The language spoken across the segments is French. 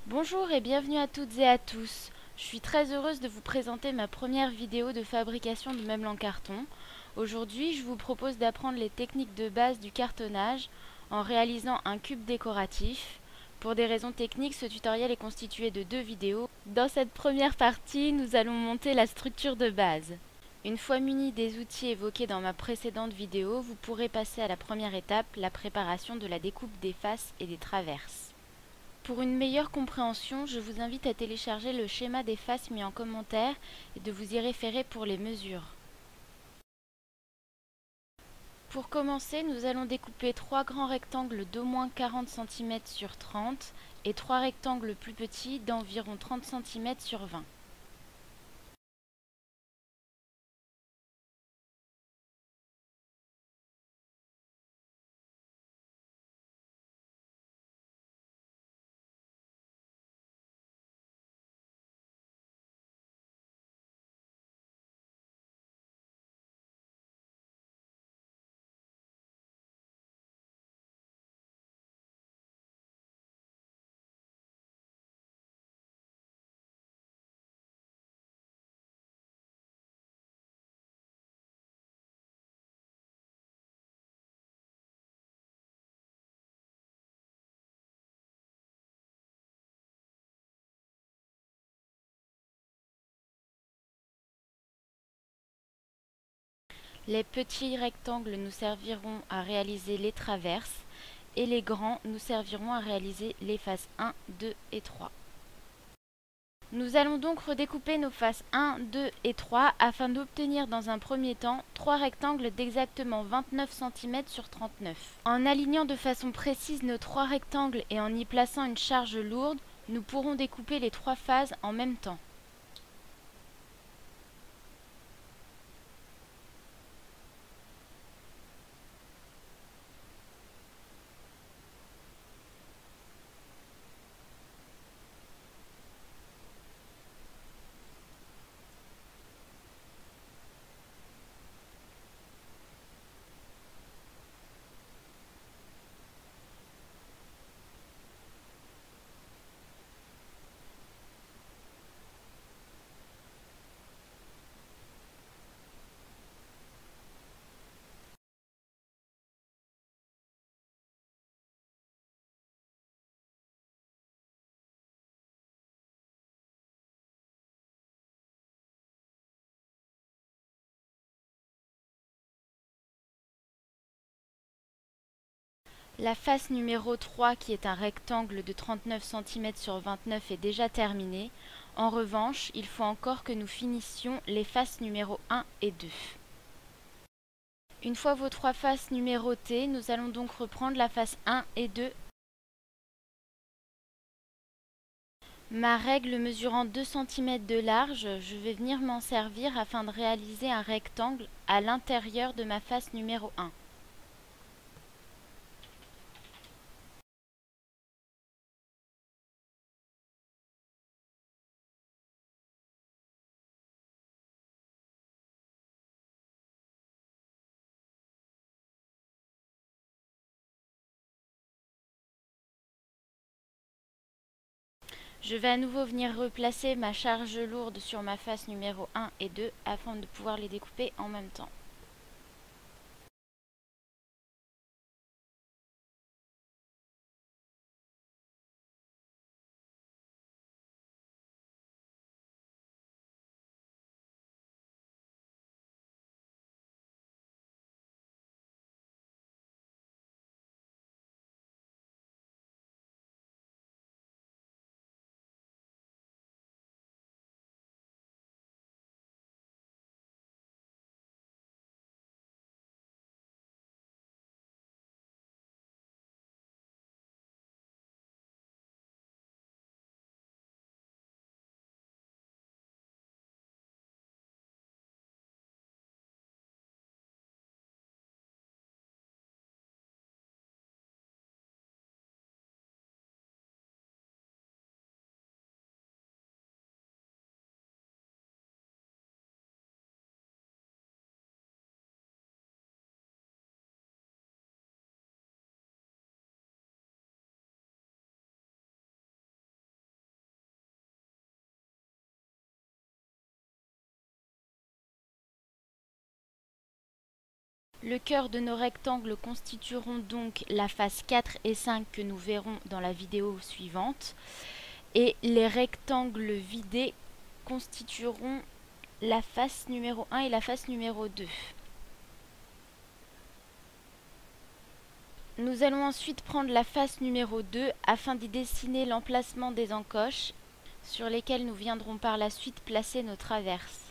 Bonjour et bienvenue à toutes et à tous. Je suis très heureuse de vous présenter ma première vidéo de fabrication de meubles en carton. Aujourd'hui, je vous propose d'apprendre les techniques de base du cartonnage en réalisant un cube décoratif. Pour des raisons techniques, ce tutoriel est constitué de 2 vidéos. Dans cette première partie, nous allons monter la structure de base. Une fois muni des outils évoqués dans ma précédente vidéo, vous pourrez passer à la première étape, la préparation de la découpe des faces et des traverses. Pour une meilleure compréhension, je vous invite à télécharger le schéma des faces mis en commentaire et de vous y référer pour les mesures. Pour commencer, nous allons découper 3 grands rectangles d'au moins 40 cm sur 30 et 3 rectangles plus petits d'environ 30 cm sur 20. Les petits rectangles nous serviront à réaliser les traverses et les grands nous serviront à réaliser les faces 1, 2 et 3. Nous allons donc redécouper nos faces 1, 2 et 3 afin d'obtenir dans un premier temps 3 rectangles d'exactement 29 cm sur 39. En alignant de façon précise nos 3 rectangles et en y plaçant une charge lourde, nous pourrons découper les 3 faces en même temps. La face numéro 3, qui est un rectangle de 39 cm sur 29, est déjà terminée. En revanche, il faut encore que nous finissions les faces numéro 1 et 2. Une fois vos 3 faces numérotées, nous allons donc reprendre la face 1 et 2. Ma règle mesurant 2 cm de large, je vais venir m'en servir afin de réaliser un rectangle à l'intérieur de ma face numéro 1. Je vais à nouveau venir replacer ma charge lourde sur ma face numéro 1 et 2 afin de pouvoir les découper en même temps. Le cœur de nos rectangles constitueront donc la face 4 et 5 que nous verrons dans la vidéo suivante. Et les rectangles vidés constitueront la face numéro 1 et la face numéro 2. Nous allons ensuite prendre la face numéro 2 afin d'y dessiner l'emplacement des encoches sur lesquelles nous viendrons par la suite placer nos traverses.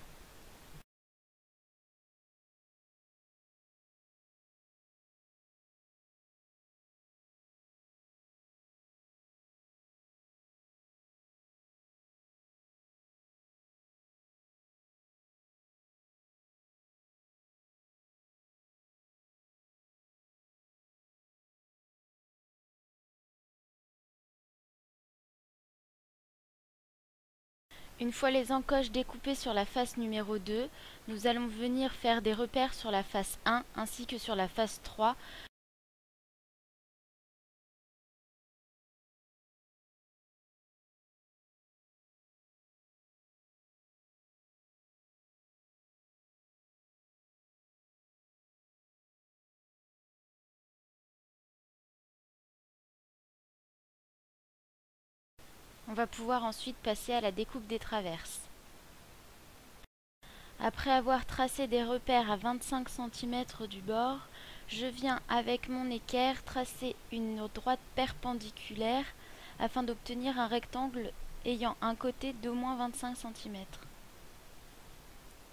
Une fois les encoches découpées sur la face numéro 2, nous allons venir faire des repères sur la face 1 ainsi que sur la face 3. On va pouvoir ensuite passer à la découpe des traverses. Après avoir tracé des repères à 25 cm du bord, je viens avec mon équerre tracer une droite perpendiculaire afin d'obtenir un rectangle ayant un côté d'au moins 25 cm.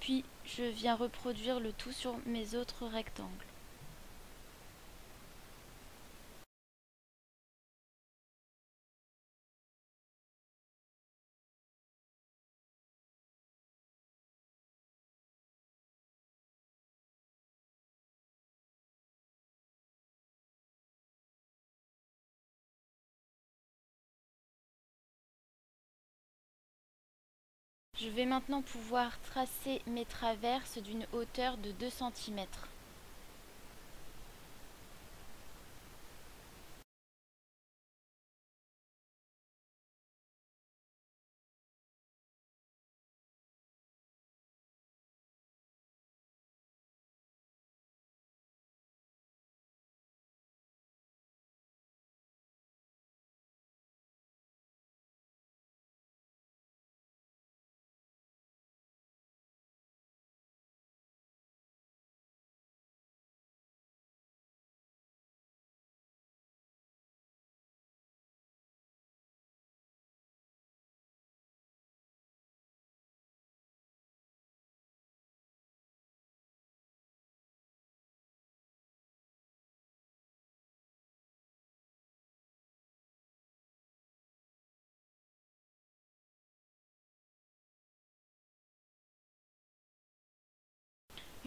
Puis je viens reproduire le tout sur mes autres rectangles. Je vais maintenant pouvoir tracer mes traverses d'une hauteur de 2 cm.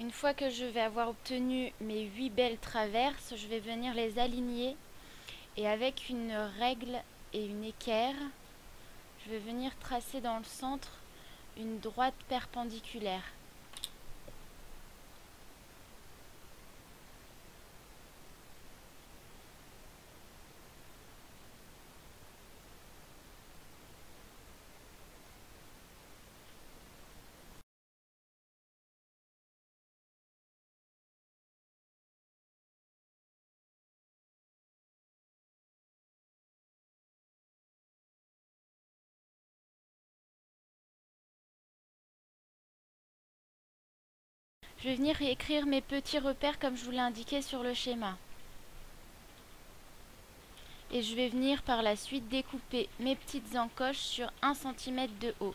Une fois que je vais avoir obtenu mes 8 belles traverses, je vais venir les aligner et avec une règle et une équerre, je vais venir tracer dans le centre une droite perpendiculaire. Je vais venir écrire mes petits repères comme je vous l'ai indiqué sur le schéma. Et je vais venir par la suite découper mes petites encoches sur 1 cm de haut.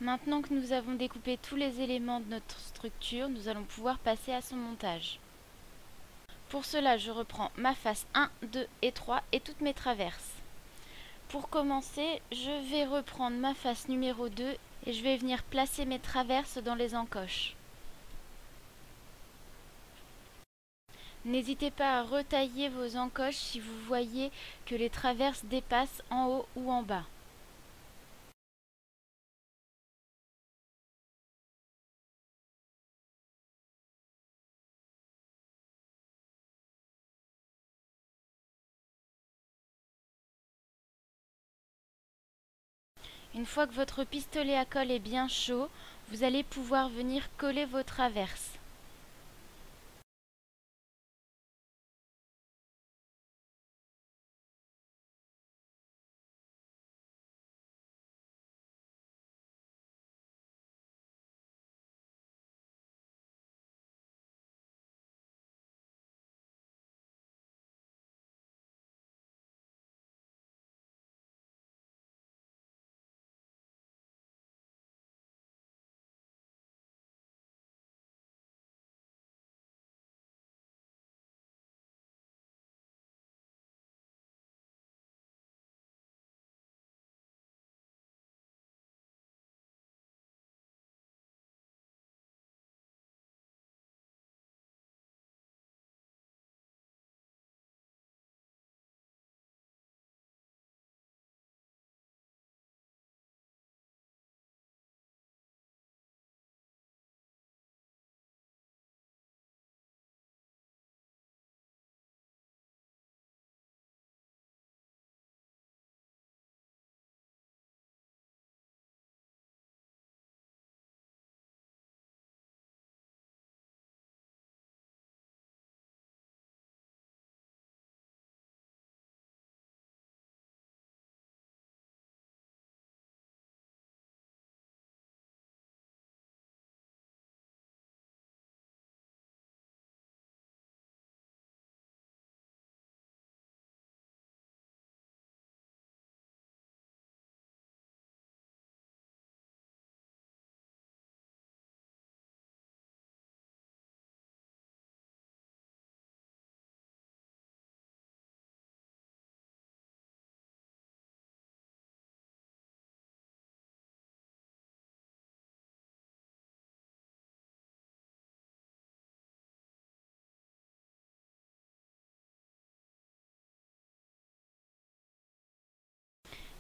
Maintenant que nous avons découpé tous les éléments de notre structure, nous allons pouvoir passer à son montage. Pour cela, je reprends ma face 1, 2 et 3 et toutes mes traverses. Pour commencer, je vais reprendre ma face numéro 2 et je vais venir placer mes traverses dans les encoches. N'hésitez pas à retailler vos encoches si vous voyez que les traverses dépassent en haut ou en bas. Une fois que votre pistolet à colle est bien chaud, vous allez pouvoir venir coller vos traverses.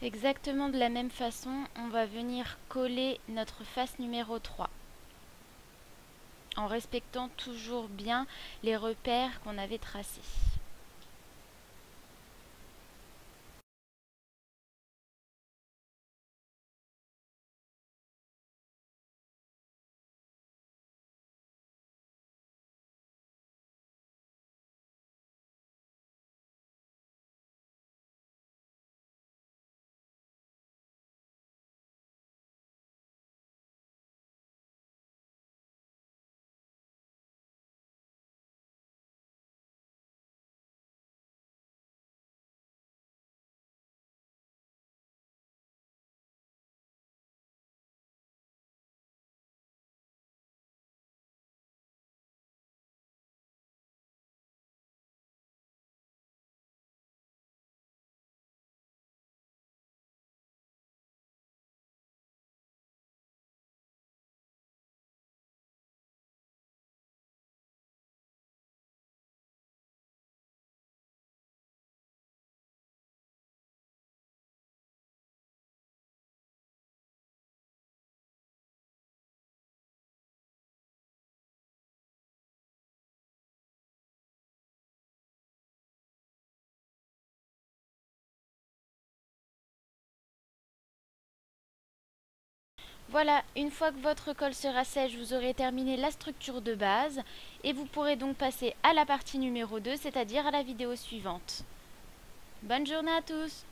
Exactement de la même façon, on va venir coller notre face numéro 3, en respectant toujours bien les repères qu'on avait tracés. Voilà, une fois que votre colle sera sèche, vous aurez terminé la structure de base et vous pourrez donc passer à la partie numéro 2, c'est-à-dire à la vidéo suivante. Bonne journée à tous!